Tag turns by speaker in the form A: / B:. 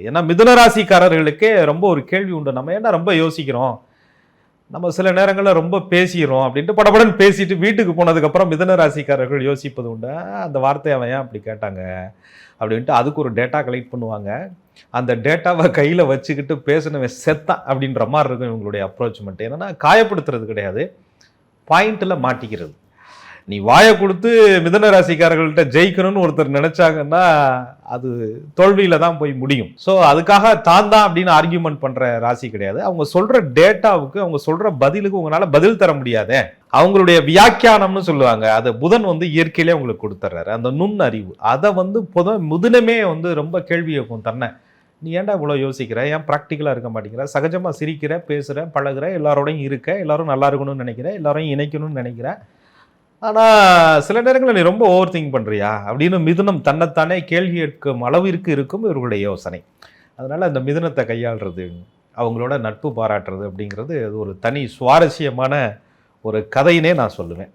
A: ஏன்னா மிதுன ராசிக்காரர்களுக்கே ரொம்ப ஒரு கேள்வி உண்டு. நம்ம ஏன்னா ரொம்ப யோசிக்கிறோம், நம்ம சில நேரங்களில் ரொம்ப பேசிடுறோம் அப்படின்ட்டு படபடன்னு பேசிட்டு வீட்டுக்கு போனதுக்கப்புறம் மிதுன ராசிக்காரர்கள் யோசிப்பது உண்டு. அந்த வார்த்தையை அவன் ஏன் அப்படி கேட்டாங்க அப்படின்ட்டு அதுக்கு ஒரு டேட்டா கலெக்ட் பண்ணுவாங்க. அந்த டேட்டாவை கையில் வச்சுக்கிட்டு பேசினவன் செத்தான் அப்படின்ற மாதிரி இருக்கும் இவங்களுடைய அப்ரோச்மெண்ட். என்னென்னா காயப்படுத்துறது கிடையாது, பாயிண்டில் மாட்டிக்கிறது. நீ வாயை கொடுத்து மிதுன ராசிக்காரர்கள்ட்ட ஜெயிக்கணும்னு ஒருத்தர் நினைச்சாங்கன்னா அது தோல்வியில தான் போய் முடியும். ஸோ அதுக்காக தான் அப்படின்னு ஆர்கியூமெண்ட் பண்ற ராசி கிடையாது. அவங்க சொல்ற டேட்டாவுக்கு, அவங்க சொல்ற பதிலுக்கு உங்களால பதில் தர முடியாதே. அவங்களுடைய வியாக்கியானம்னு சொல்லுவாங்க, அதை புதன் இயற்கையிலே உங்களுக்கு கொடுத்துட்றாரு. அந்த நுண் அறிவு அதை புதனமே ரொம்ப கேள்வி வைக்கும் தன்னை. நீ ஏன்டா இவ்வளோ யோசிக்கிற, ஏன் ப்ராக்டிக்கலாக இருக்க மாட்டேங்கிற, சகஜமாக சிரிக்கிற, பேசுகிற, பழகுற, எல்லாரோடையும் இருக்க, எல்லாரும் நல்லா இருக்கணும்னு நினைக்கிற, எல்லாரையும் இணைக்கணும்னு நினைக்கிற, ஆனால் சில நேரங்களில் நீ ரொம்ப ஓவர் திங்க் பண்ணுறியா அப்படின்னு மிதுனம் தன்னைத்தானே கேள்வி கேட்கும் அளவிற்கு இருக்கும் இவர்களுடைய யோசனை. அதனால் அந்த மிதுனத்தை கையாளுறது, அவங்களோட நட்பு பாராட்டுறது அப்படிங்கிறது அது ஒரு தனி சுவாரஸ்யமான ஒரு கதையினே நான் சொல்லுவேன்.